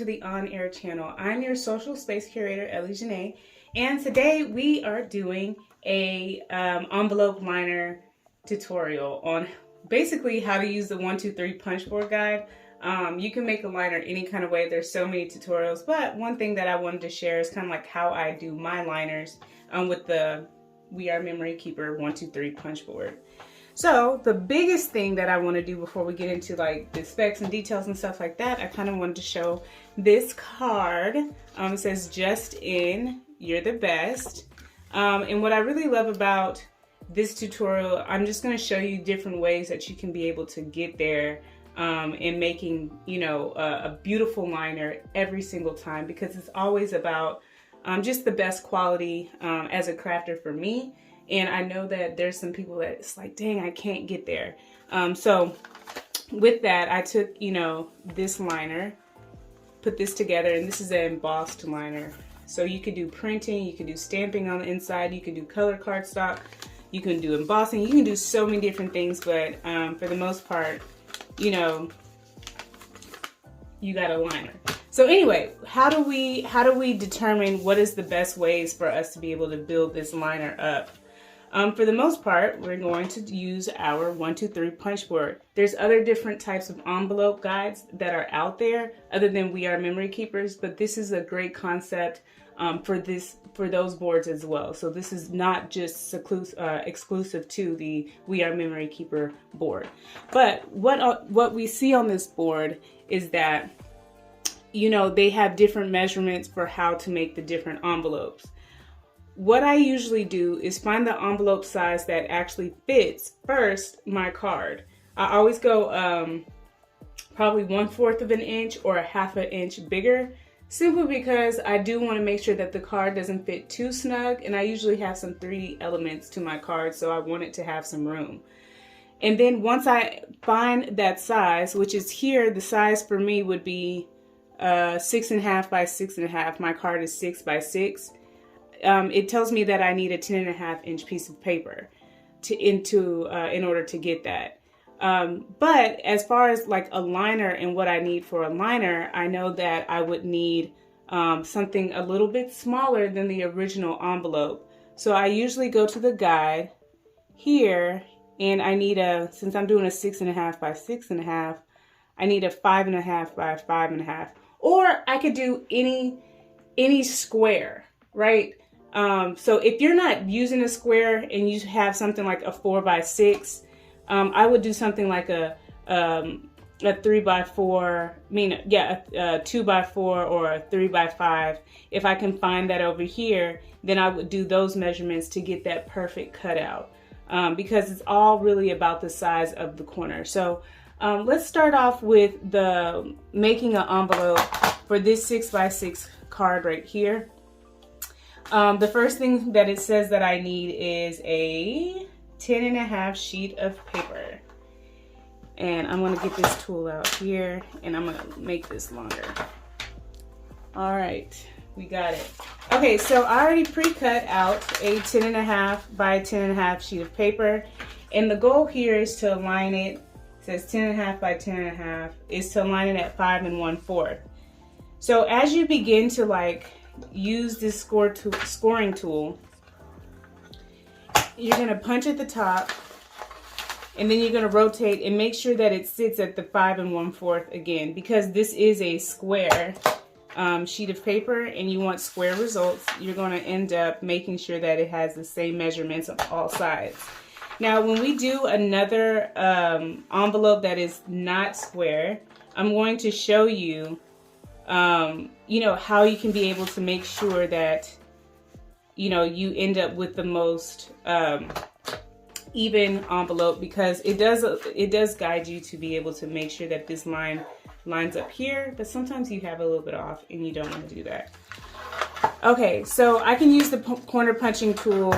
to the On Air channel. I'm your Social Space Curator, Ellie Jńe, and today we are doing a envelope liner tutorial on basically how to use the 1, 2, 3 punch board guide. You can make a liner any kind of way. There's so many tutorials, but one thing that I wanted to share is kind of like how I do my liners with the We Are Memory Keeper 1, 2, 3 punch board. So the biggest thing that I want to do before we get into like the specs and details and stuff like that, I kind of wanted to show this card. It says, "Just in, you're the best." And what I really love about this tutorial, I'm just going to show you different ways that you can be able to get there in making, you know, a beautiful liner every single time, because it's always about just the best quality as a crafter for me. And I know that there's some people that it's like, dang, I can't get there. So with that, I took, you know, this liner, put this together, and this is an embossed liner. So you could do printing, you can do stamping on the inside, you can do color cardstock, you can do embossing, you can do so many different things, but for the most part, you know, you got a liner. So anyway, how do we determine what is the best ways for us to be able to build this liner up? For the most part, we're going to use our 1, 2, 3 punch board. There's other different types of envelope guides that are out there other than We Are Memory Keepers, but this is a great concept for those boards as well. So this is not just exclusive to the We Are Memory Keeper board. But what we see on this board is that, you know, they have different measurements for how to make the different envelopes. What I usually do is find the envelope size that actually fits first my card. I always go probably 1/4 of an inch or 1/2 an inch bigger, simply because I do want to make sure that the card doesn't fit too snug, and I usually have some 3D elements to my card, so I want it to have some room. And then once I find that size, which is here, the size for me would be 6.5 by 6.5. My card is 6 by 6. It tells me that I need a 10.5 inch piece of paper in order to get that. But as far as like a liner and what I need for a liner, I know that I would need something a little bit smaller than the original envelope. So I usually go to the guide here, and I need since I'm doing a 6.5 by 6.5, I need a 5.5 by 5.5. Or I could do any square, right? So if you're not using a square and you have something like a 4 by 6, I would do something like a 3 by 4, a 2 by 4 or a 3 by 5. If I can find that over here, then I would do those measurements to get that perfect cutout, because it's all really about the size of the corner. So let's start off with making an envelope for this 6 by 6 card right here. The first thing that it says that I need is a 10.5 sheet of paper. And I'm going to get this tool out here, and I'm going to make this longer. All right, we got it. Okay, so I already pre-cut out a 10.5 by 10.5 sheet of paper. And the goal here is to align it, says 10.5 by 10.5, is to align it at 5 1/4. So as you begin to like use this scoring tool, you're going to punch at the top, and then you're going to rotate and make sure that it sits at the 5 1/4 again, because this is a square sheet of paper and you want square results. You're going to end up making sure that it has the same measurements on all sides. Now when we do another envelope that is not square, I'm going to show you you know, how you can be able to make sure that, you know, you end up with the most even envelope, because it does guide you to be able to make sure that this line lines up here, but sometimes you have a little bit off and you don't want to do that. Okay, so I can use the corner punching tool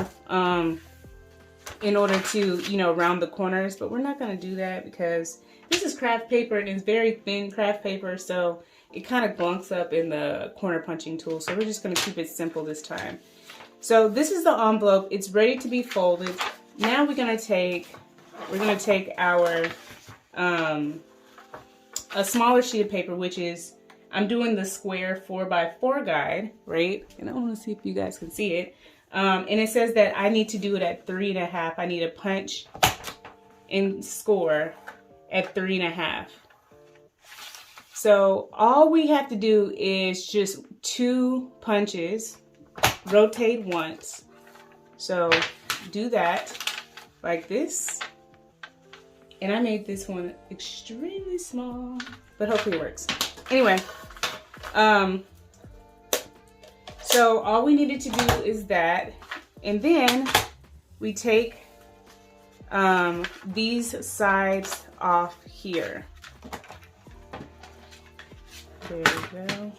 in order to, you know, round the corners, but we're not going to do that because this is craft paper and it's very thin craft paper, so it kind of glunks up in the corner punching tool. So we're just going to keep it simple this time. So this is the envelope. It's ready to be folded. Now we're going to take our a smaller sheet of paper, which is I'm doing the square 4x4 guide, right? And I want to see if you guys can see it. And it says that I need to do it at 3.5. I need to punch and score at 3.5. So all we have to do is just 2 punches, rotate once. So do that like this. And I made this one extremely small, but hopefully it works. Anyway, so all we needed to do is that, and then we take these sides off here. There we go.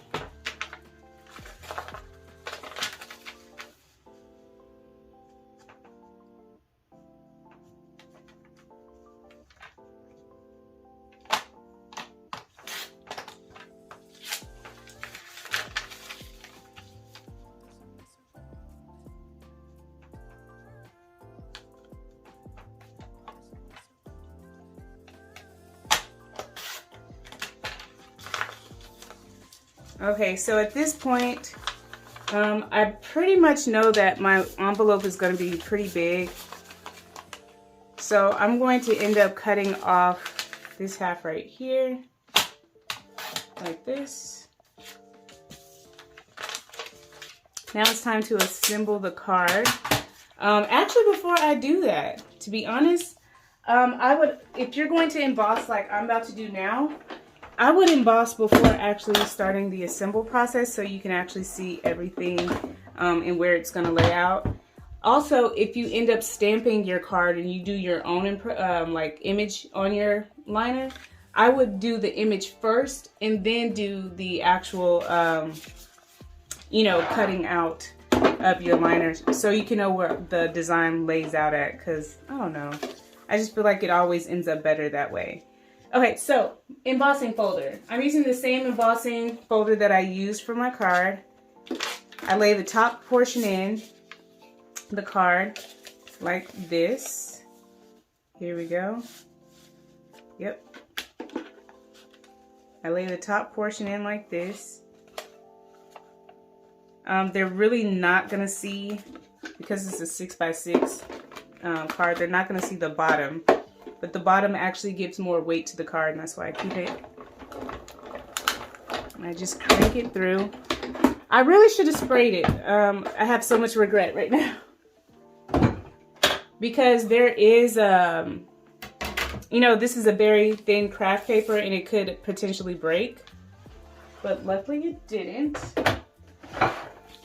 Okay, so at this point, I pretty much know that my envelope is going to be pretty big. So I'm going to end up cutting off this half right here, like this. Now it's time to assemble the card. Actually, before I do that, to be honest, I would, if you're going to emboss like I'm about to do now, I would emboss before actually starting the assemble process so you can actually see everything and where it's going to lay out. Also, if you end up stamping your card and you do your own like image on your liner, I would do the image first and then do the actual, you know, cutting out of your liner so you can know where the design lays out at, because I don't know, I just feel like it always ends up better that way. Okay, so embossing folder. I'm using the same embossing folder that I used for my card. I lay the top portion in the card like this. Here we go. Yep. I lay the top portion in like this. They're really not gonna see, because it's a 6x6 card, they're not gonna see the bottom. But the bottom actually gives more weight to the card, and that's why I keep it. And I just crank it through. I really should have sprayed it. I have so much regret right now. Because there is, you know, this is a very thin craft paper and it could potentially break. But luckily it didn't.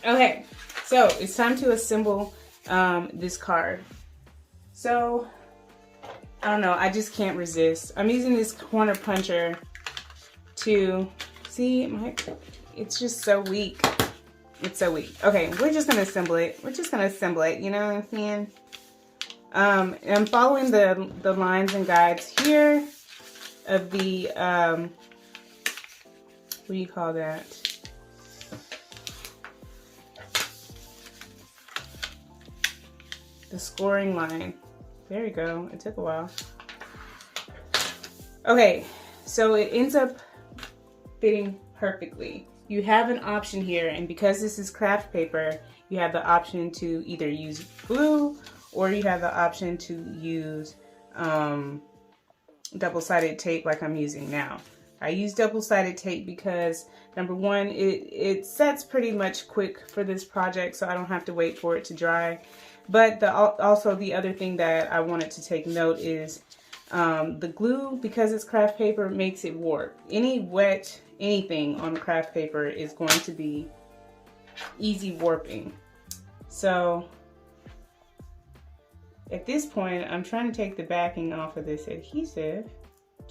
Okay, so it's time to assemble this card. So, I don't know, I just can't resist. I'm using this corner puncher to, see, it's just so weak. It's so weak. Okay, we're just gonna assemble it. We're just gonna assemble it, you know what I'm saying? I'm following the lines and guides here of the, what do you call that? The scoring line. There we go. It took a while. Okay, so it ends up fitting perfectly. You have an option here, and because this is craft paper, you have the option to either use glue or you have the option to use double-sided tape like I'm using now. I use double-sided tape because, number one, it sets pretty much quick for this project, so I don't have to wait for it to dry. But also the other thing that I wanted to take note is the glue, because it's craft paper, makes it warp. Any wet anything on craft paper is going to be easy warping. So at this point, I'm trying to take the backing off of this adhesive,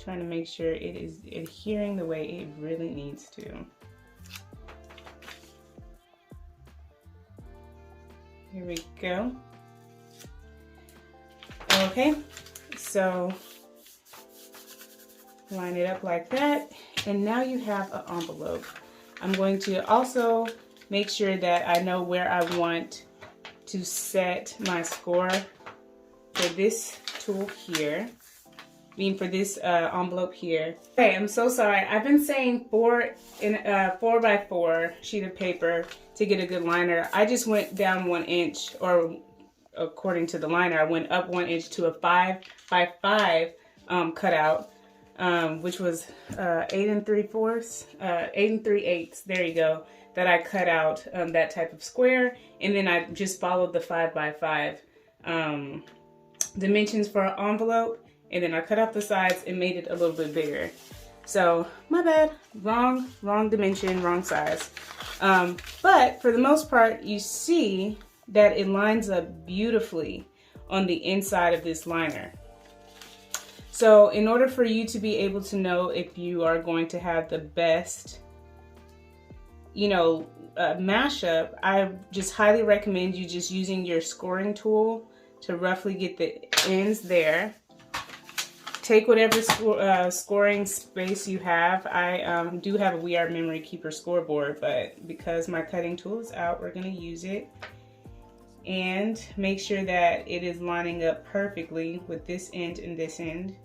trying to make sure it is adhering the way it really needs to. Here we go. Okay, so line it up like that, and now you have an envelope. I'm going to also make sure that I know where I want to set my score for this tool here. for this envelope here. Okay, I'm so sorry. I've been saying 4 by 4 sheet of paper to get a good liner. I just went down 1 inch, or according to the liner, I went up 1 inch to a 5 by 5 cutout, which was 8 3/8. There you go. That I cut out that type of square, and then I just followed the 5 by 5 dimensions for an envelope, and then I cut off the sides and made it a little bit bigger. So my bad, wrong dimension, wrong size. But for the most part, you see that it lines up beautifully on the inside of this liner. So in order for you to be able to know if you are going to have the best, you know, mashup, I just highly recommend you just using your scoring tool to roughly get the ends there. Take whatever scoring space you have. I do have a We Are Memory Keeper scoreboard, but because my cutting tool is out, we're going to use it. And make sure that it is lining up perfectly with this end and this end.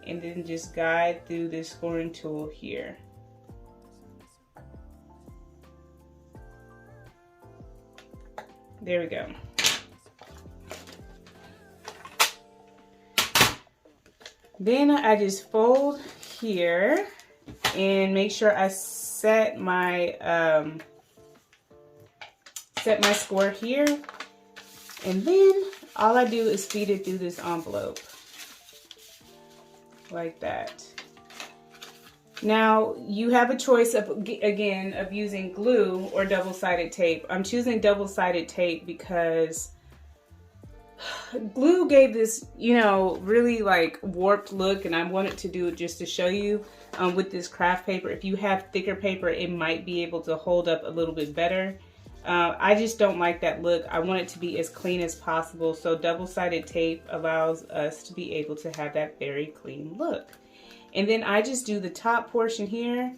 And then just guide through this scoring tool here. There we go. Then I just fold here and make sure I set my score here. And then all I do is feed it through this envelope. Like that. Now you have a choice of, again, of using glue or double-sided tape. I'm choosing double-sided tape because glue gave this, you know, really like warped look, and I wanted to do it just to show you with this craft paper. If you have thicker paper, it might be able to hold up a little bit better. I just don't like that look. I want it to be as clean as possible, so double-sided tape allows us to be able to have that very clean look. And then I just do the top portion here.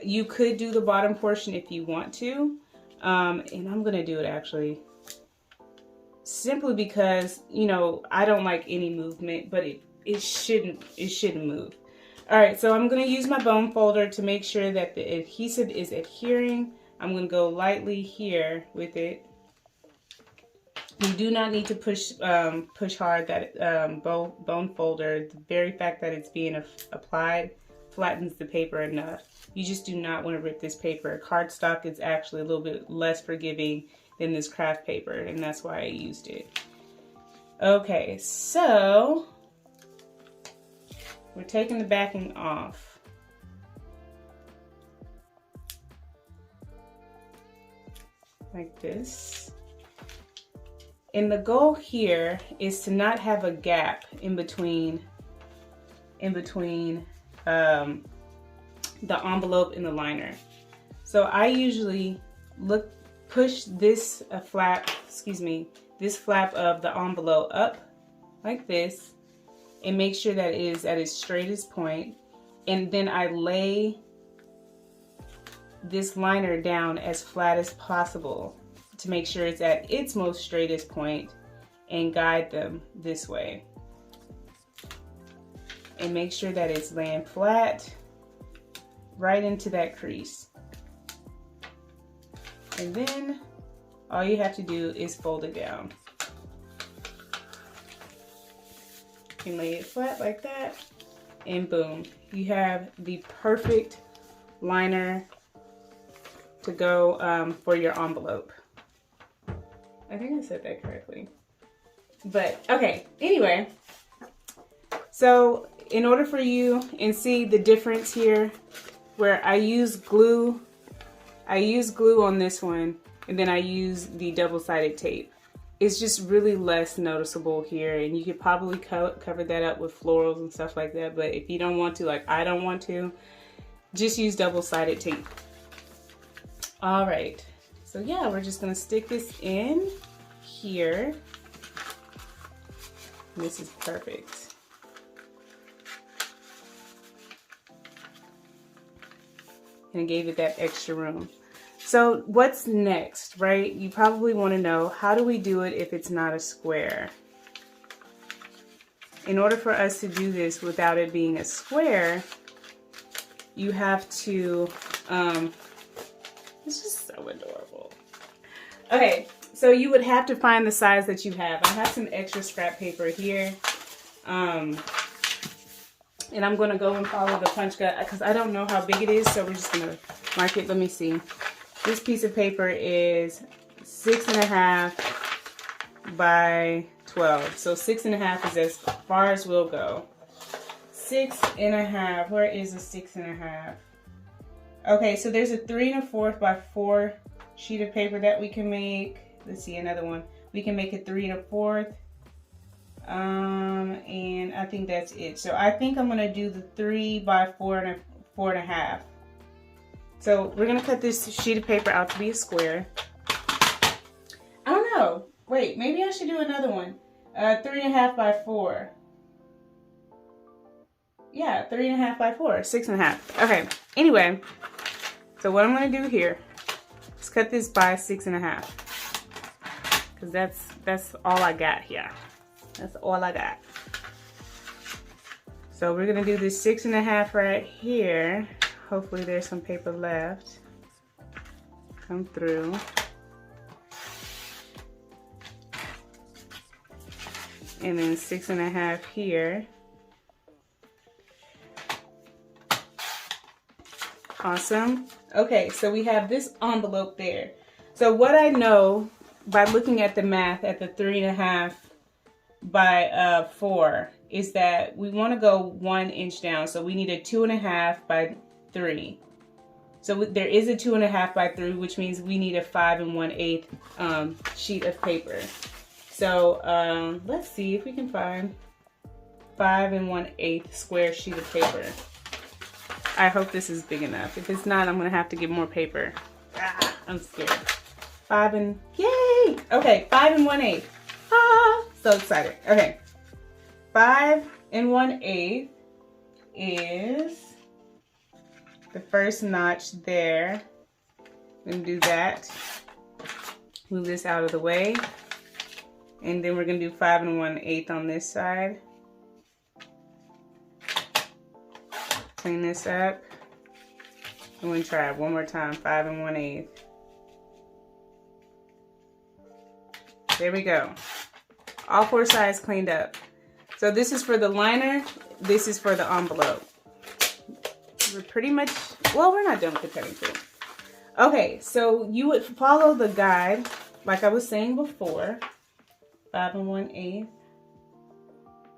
You could do the bottom portion if you want to. And I'm gonna do it actually. Simply because, you know, I don't like any movement, but it shouldn't move. All right, so I'm gonna use my bone folder to make sure that the adhesive is adhering. I'm gonna go lightly here with it. You do not need to push hard. That bone folder, the very fact that it's being applied flattens the paper enough. You just do not want to rip this paper. Cardstock is actually a little bit less forgiving than this craft paper, and that's why I used it. Okay, so we're taking the backing off. Like this. And the goal here is to not have a gap in between the envelope and the liner. So I usually push this flap of the envelope up like this and make sure that it is at its straightest point. And then I lay this liner down as flat as possible to make sure it's at its most straightest point and guide them this way. And make sure that it's laying flat right into that crease. And then all you have to do is fold it down. And lay it flat like that, and boom, you have the perfect liner to go for your envelope. I think I said that correctly. But okay, anyway, so in order for you, and see the difference here where I use glue on this one, and then I use the double-sided tape. It's just really less noticeable here, and you could probably cover that up with florals and stuff like that, but if you don't want to, like I don't want to, just use double-sided tape. All right, so yeah, we're just gonna stick this in here. This is perfect. And I gave it that extra room. So what's next, right? You probably want to know, how do we do it if it's not a square? in order for us to do this without it being a square, you have to, it's just so adorable. Okay, so you would have to find the size that you have. I have some extra scrap paper here. And I'm gonna go and follow the punch cut because I don't know how big it is, so we're just gonna mark it. Let me see. This piece of paper is 6.5 by 12. So 6.5 is as far as we'll go. 6.5, where is a 6.5? Okay, so there's a 3 1/4 by 4 sheet of paper that we can make. Let's see, another one. We can make a 3 1/4. And I think that's it. So I think I'm gonna do the 3 by 4 and 4.5. So we're gonna cut this sheet of paper out to be a square. I don't know. Wait, maybe I should do another one. 3.5 by 4. Yeah, 3.5 by 4, 6.5. Okay. Anyway, so what I'm gonna do here is cut this by 6.5, because that's all I got here. That's all I got. So we're gonna do this 6.5 right here. Hopefully there's some paper left. Come through. And then 6.5 here. Awesome. Okay, so we have this envelope there. So what I know by looking at the math at the 3.5 by 4 is that we want to go 1 inch down. So we need a 2.5 by 3. So there is a 2.5 by 3, which means we need a 5 1/8 sheet of paper. So let's see if we can find 5 1/8 square sheet of paper. I hope this is big enough. If it's not, I'm gonna have to get more paper. Ah, I'm scared. 5 and, yay! Okay, 5 1/8. Ah, so excited. Okay, 5 1/8 is the first notch there. I'm gonna do that. Move this out of the way. And then we're gonna do 5 1/8 on this side. Clean this up. I'm gonna try it one more time. 5 1/8. There we go. All 4 sides cleaned up. So this is for the liner. This is for the envelope. We're pretty much, well, we're not done with the cutting tool. Okay, so you would follow the guide, like I was saying before. 5 1/8.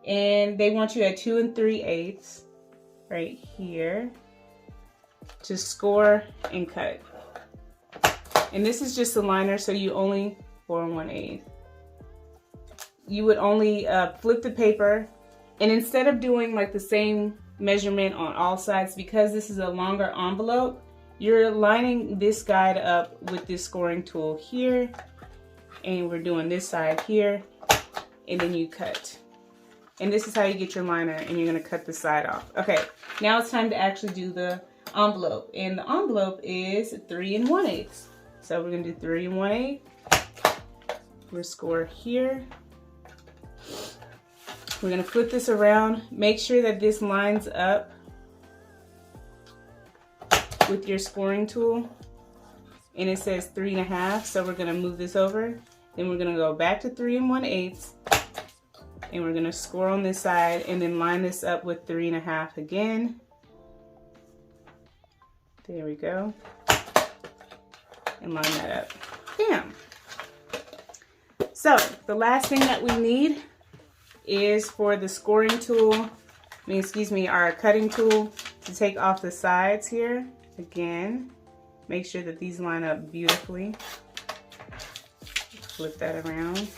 And they want you at 2 3/8 right here to score and cut. And this is just a liner, so you only 4 1/8. You would only flip the paper, and instead of doing like the same measurement on all sides, because this is a longer envelope, you're lining this guide up with this scoring tool here, and we're doing this side here, and then you cut. And this is how you get your liner, and you're gonna cut the side off. Okay, now it's time to actually do the envelope. And the envelope is 3 1/8. So we're gonna do 3 1/8. We'll score here. We're gonna flip this around. Make sure that this lines up with your scoring tool. And it says 3 1/2, so we're gonna move this over. Then we're gonna go back to 3 1/8. And we're gonna score on this side and then line this up with 3 1/2 again. There we go. And line that up. Bam! So the last thing that we need is for the scoring tool, our cutting tool, to take off the sides here. Again, make sure that these line up beautifully. Flip that around.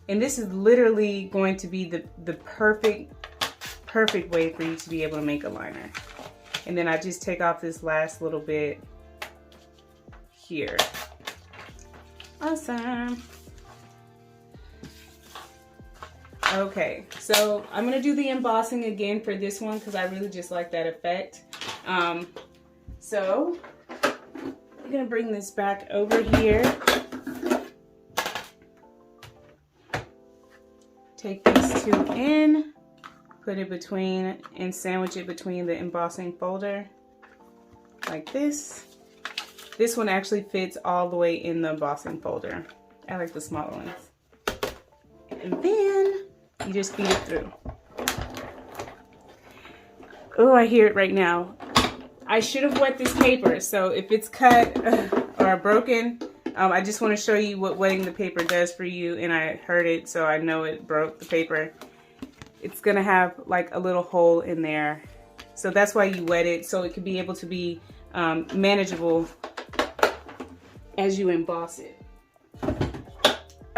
And this is literally going to be the perfect way for you to be able to make a liner. And then I just take off this last little bit here. Awesome. Okay, so I'm gonna do the embossing again for this one because I really just like that effect. So I'm gonna bring this back over here. take these two in, put it between, and sandwich it between the embossing folder like this. This one actually fits all the way in the embossing folder. I like the smaller ones. And then you just feed it through. Oh, I hear it right now. I should have wet this paper, so if it's cut or broken, I just want to show you what wetting the paper does for you, and I heard it, so I know it broke the paper. It's gonna have like a little hole in there, so that's why you wet it, so it can be able to be manageable as you emboss it.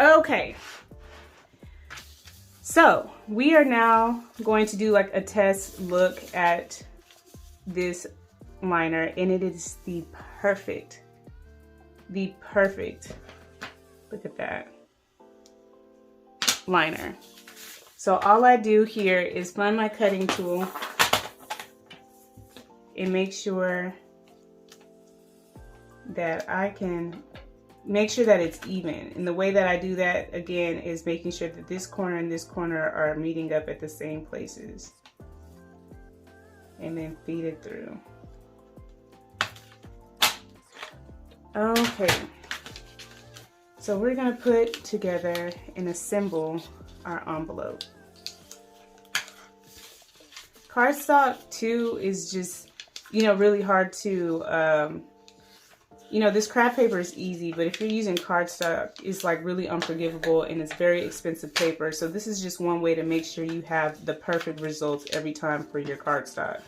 Okay, so we are now going to do like a test look at this liner, and it is the perfect, look at that, liner. So all I do here is find my cutting tool and make sure that I can make sure that it's even. And the way that I do that, again, is making sure that this corner and this corner are meeting up at the same places. And then feed it through. Okay. So we're gonna put together and assemble our envelope. Cardstock too is just, you know, really hard to, you know, this craft paper is easy, but if you're using cardstock, it's like really unforgivable and it's very expensive paper. So this is just one way to make sure you have the perfect results every time for your cardstock.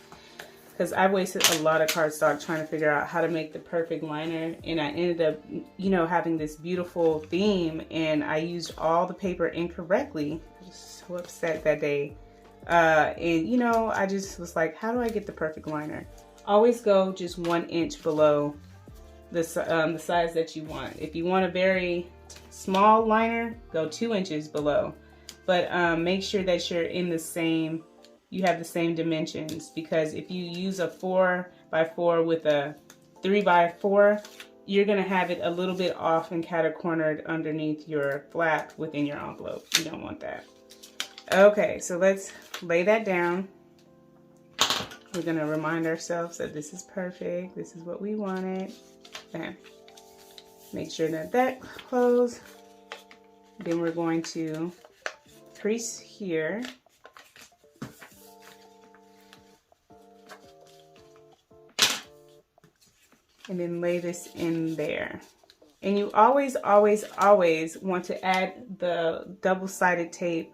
Because I wasted a lot of cardstock trying to figure out how to make the perfect liner, and I ended up, you know, having this beautiful theme, and I used all the paper incorrectly. I was so upset that day. And you know, I just was like, how do I get the perfect liner? Always go just 1 inch below the size that you want. If you want a very small liner, go 2 inches below. But make sure that you're in the same, you have the same dimensions, because if you use a 4x4 with a 3x4, you're gonna have it a little bit off and catty-cornered underneath your flap within your envelope. You don't want that. Okay, so let's lay that down. We're gonna remind ourselves that this is perfect. This is what we wanted. Okay. Make sure that that closes. Then we're going to crease here. And then lay this in there. And you always, always, always want to add the double-sided tape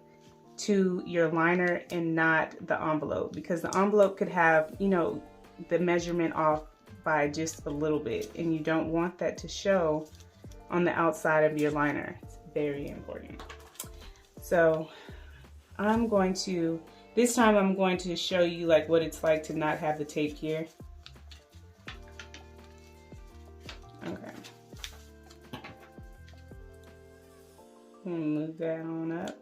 to your liner and not the envelope, because the envelope could have, you know, the measurement off by just a little bit, and you don't want that to show on the outside of your liner. It's very important. So I'm going to, this time I'm going to show you like what it's like to not have the tape here. Okay. I'm gonna move that on up.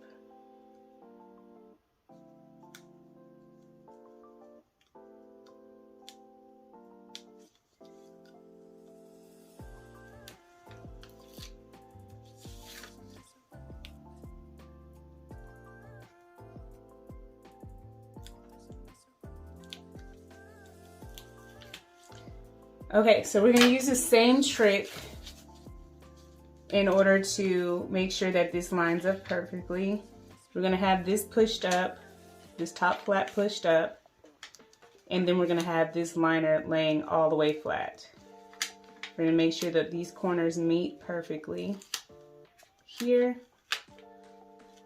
Okay, so we're gonna use the same trick in order to make sure that this lines up perfectly. We're gonna have this pushed up, this top flap pushed up, and then we're gonna have this liner laying all the way flat. We're gonna make sure that these corners meet perfectly here,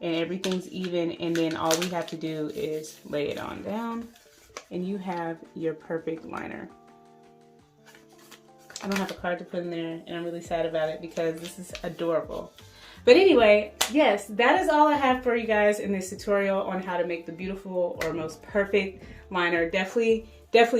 and everything's even, and then all we have to do is lay it on down, and you have your perfect liner. I don't have a card to put in there, and I'm really sad about it because this is adorable. But anyway, yes, that is all I have for you guys in this tutorial on how to make the beautiful or most perfect liner. Definitely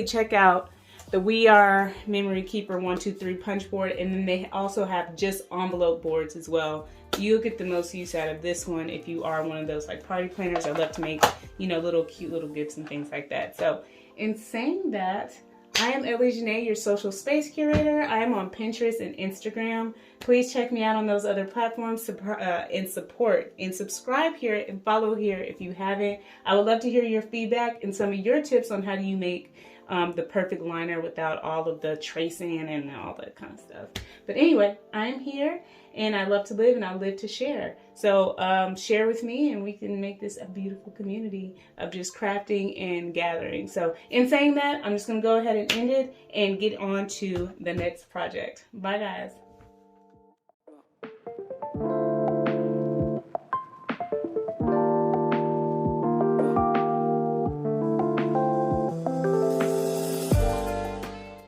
check out the We Are Memory Keeper 123 punch board, and then they also have just envelope boards as well. You'll get the most use out of this one if you are one of those like party planners or love to make, you know, little cute little gifts and things like that. So in saying that, I am Ellie Jńe, your social space curator. I am on Pinterest and Instagram. Please check me out on those other platforms and support and subscribe here and follow here if you haven't. I would love to hear your feedback and some of your tips on how do you make the perfect liner without all of the tracing and all that kind of stuff. But anyway, I'm here and I love to live and I live to share. So share with me and we can make this a beautiful community of just crafting and gathering. So in saying that, I'm just going to go ahead and end it and get on to the next project. Bye guys.